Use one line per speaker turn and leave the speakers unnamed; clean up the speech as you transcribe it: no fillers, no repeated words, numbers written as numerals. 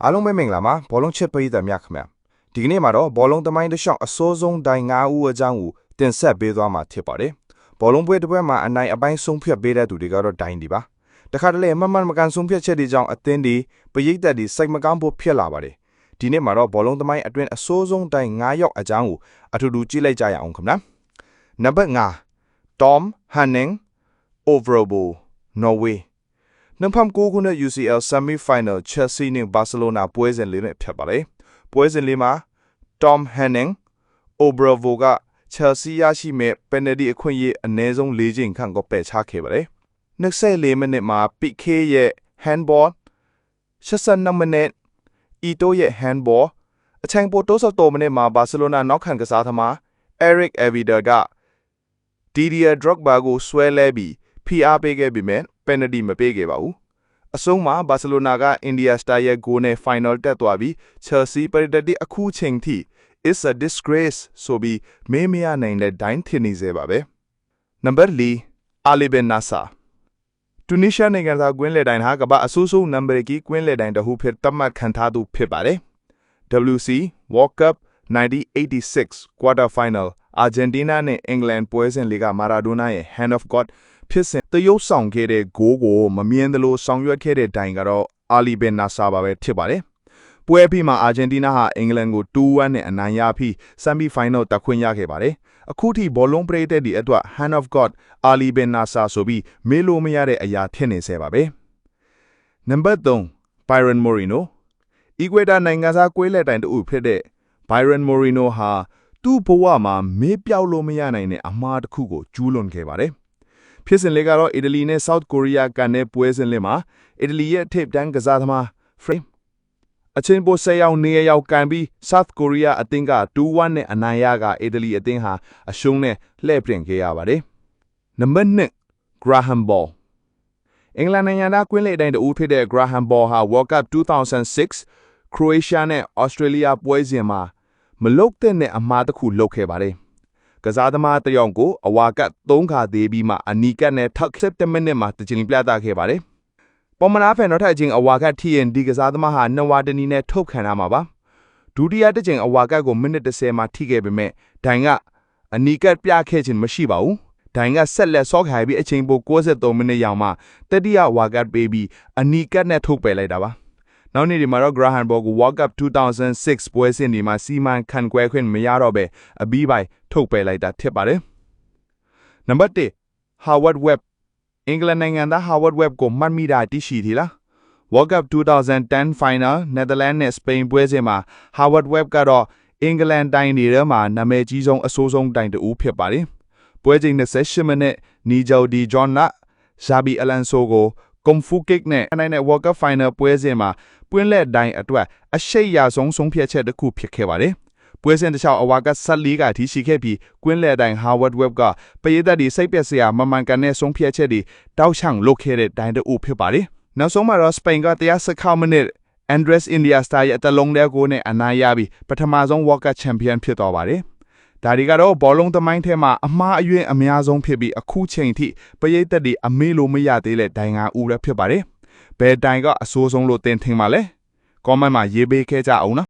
အားလုံးပဲမင်္ဂလာပါဘောလုံးချစ်ပရိသတ်များခင်ဗျာဒီကနေ့မှာတော့ဘောလုံးသမိုင်းတစ်လျှောက်အစိုးဆုံးတိုင်9ဦးအကြောင်းကိုတင်ဆက်ပေးသွားမှာဖြစ်ပါတယ်ဘောလုံးပွဲတစ်ပွဲမှာအနိုင်အပိုင်းဆုံးဖြတ်ပေးတဲ့သူတွေကတော့ဒိုင်းဒီပါတခါတလေမကန်ဆုံးဖြတ်ချက်တွေကြောင့်အသင်းတွေပရိသတ်တွေစိတ်မကောင်းဖို့ဖြစ်လာပါတယ်ဒီနေ့မှာတော့ဘောလုံးသမိုင်းအတွင်းအစိုးဆုံးတိုင်9ယောက်အကြောင်းကိုအထူးတူကြည့်လိုက်ကြရအောင်ခင်ဗျာနံပါတ်5 Tom Hanning Overbo Norway 2009ခုနှစ် UCL Semi-Final Chelsea နဲ့ Barcelona ပွဲစဉ်လေးနဲ့ဖြစ်ပါတယ်ပွဲစဉ်လေးမှာ Tom Hanning Overbo က Chelsea ရရှိမဲ့ penalty အခွင့်အရေးအနည်းဆုံး၄ချိန်ခန့်ကိုပယ်ချခဲ့ပါတယ်24မိနစ်မှာ PK ရဲ့ handball 82မိနစ် Ito ရဲ့ handball အချိန်ပိုတိုးဆော့တော်မိနစ်မှာ Barcelona နောက်ခံကစားသမား Eric Abidal က Didier Drogba ကိုဆွဲလဲပြီးဖိအားပေးခဲ့ပေမဲ့ penalty မပေးခဲ့ပါဘူးအဆုံးမှာ Barcelona က India Star ရဲ့ goal နဲ့ final တက်သွားပြီး Chelsea ပရိသတ်တွေအခုချိန်ထိ It's a disgrace ဆိုပြီးမေးမရနိုင်တဲ့ဒိုင်းထင်နေစေပါပဲနံပါတ်4 Ali Ben Nassr တူနီးရှားနိုင်ငံသားကွင်းလေတိုင်းဟာကမ္ဘာအဆိုးဆုံးနံပါတ်ကြီးကွင်းလေတိုင်းတဟုဖြစ်သတ်မှတ်ခံထားသူဖြစ်ပါတယ် WC World Cup 1986 quarter final အာဂျင်တီးနားနဲ့အင်္ဂလန်ပွဲစဉ်လေးကမာရာဒိုနာရဲ့ Hand of God ဖြစ်စဉ်တရုပ်ဆောင်ခဲ့တဲ့ဂိုးကိုမမြင်သလိုဆောင်ရွက်ခဲ့တဲ့တိုင်ကတော့ Ali Ben Nassr ပါပဲဖြစ်ပါတယ်ပွဲပြီးမှာအာဂျင်တီးနားဟာအင်္ဂလန်ကို 2-1 နဲ့အနိုင်ရပြီး semi-final တက်ခွင့်ရခဲ့ပါတယ်အခုထိဘောလုံးပရိသတ်တွေအတွက် Hand of God Ali Ben Nassr ဆိုပြီးမေးလို့မရတဲ့အရာဖြစ်နေစေပါပဲနံပါတ်3 Byron Moreno Ecuador နိုင်ငံသားကွေးလက်တိုင်တူဖြစ်တဲ့ Byron Moreno ဟာသူ့ဘဝမှာမေးပြောက်လို့မရနိုင်တဲ့အမှားတစ်ခုကိုကျူးလွန်ခဲ့ပါတယ်ဖြစ်စဉ်လေးကတော့အီတလီနဲ့ South Korea ကန်တဲ့ပွဲစဉ်လေးမှာအီတလီရဲ့ထိပ်တန်းကစားသမား Frame အချင်းပိုဆက်ရောက်နေရောက်ကန်ပြီး South Korea အသင်းက 2-1 နဲ့အနိုင်ရကအီတလီအသင်းဟာအရှုံးနဲ့လှည့်ပြင်ခဲ့ရပါတယ်နံပါတ်2 Graham Ball အင်္ဂလန်နိုင်ငံသားကွင်းလေတိုင်းတူဖြစ်တဲ့ Graham Ball ဟာ World Cup 2006 Croatia နဲ့ Australia ပွဲစဉ်မှာမလုပ်တဲ့အမှားတစ်ခုလုပ်ခဲ့ပါတယ်ကစားသမားတယောက်ကိုအဝါကတ်3ခါသေးပြီးမှအနီကတ်နဲ့ထောက်7မိနစ်မှာတကြိမ်ပြသခဲ့ပါတယ်။ပေါ်မနာဖန်နောက်ထပ်အချိန်အဝါကတ်ထိရင်ဒီကစားသမားဟာ2ဝါတနီနဲ့ထုတ်ခံရမှာပါ။ဒုတိယတစ်ချိန်အဝါကတ်ကိုမိနစ်30မှာထိခဲ့ပေမဲ့ဒိုင်ကအနီကတ်ပြခဲ့ခြင်းမရှိပါဘူး။ဒိုင်ကဆက်လက်ဆော့ခိုင်ပြီးအချိန်ပို63မိနစ်ရောက်မှတတိယဝါကတ်ပေးပြီးအနီကတ်နဲ့ထုတ်ပယ်လိုက်တာပါ။နောက်နေ့ဒီမှာတော့ Graham Ball ကို World Cup 2006 ပွဲစဉ်ဒီမှာစီမံခန့်ခွဲခွင့်မရတော့ပဲအပြီးပိုင်းထုတ်ပယ်လိုက်တာဖြစ်ပါတယ်။နံပါတ်1 Howard Webb အင်္ဂလန်နိုင်ငံသား Howard Webb ကိုမှတ်မိတာသိရှိသလား World Cup 2010 Final Netherlands နဲ့ Spain ပွဲစဉ်မှာ Howard Webb ကတော့အင်္ဂလန်တိုင်းတွေထဲမှာနာမည်ကြီးဆုံးအဆိုးဆုံးတိုင်တူဖြစ်ပါတယ်။ပွဲချိန်28မိနစ် Nigel de Jong က Xabi Alonso ကို Kung Fu Kick နဲ့အနိုင်နဲ့ World Cup Final ပွဲစဉ်မှာပွင့်လက်တိုင်းအတွက်အရှိတ်ရဆုံးဖြတ်ချက်တစ်ခုဖြစ်ခဲ့ပါတယ်။ပွဲစဉ်တစ်လျှောက်အဝါက14ကထိရှိခဲ့ပြီးကွင်းလက်တိုင်း Howard Webb ကပရိသတ်တွေစိတ်ပျက်စရာမမှန်ကန်တဲ့ဆုံးဖြတ်ချက်တွေတောက်ချန့်လုပ်ခဲ့တဲ့တိုင်တူဖြစ်ပါတယ်။နောက်ဆုံးမှာတော့ Spain က116မိနစ် Andres India Star ရဲ့အသက်လုံးတဲ့ဂိုးနဲ့အနိုင်ရပြီးပထမဆုံး World Cup Champion ဖြစ်သွားပါတယ်။ဒါတွေကတော့ဘောလုံးသမိုင်းထဲမှာအမှားအယွင်းအများဆုံးဖြစ်ပြီးအခုချိန်ထိပရိသတ်တွေအမေးလို့မရသေးတဲ့ဒိုင်5ဦးလည်းဖြစ်ပါတယ်။ဘယ်တိုင်ကအဆိုးဆုံးလို့သင်ထင်ပါလဲ။ comment မှာရေးပေးခဲ့ကြအောင်နော်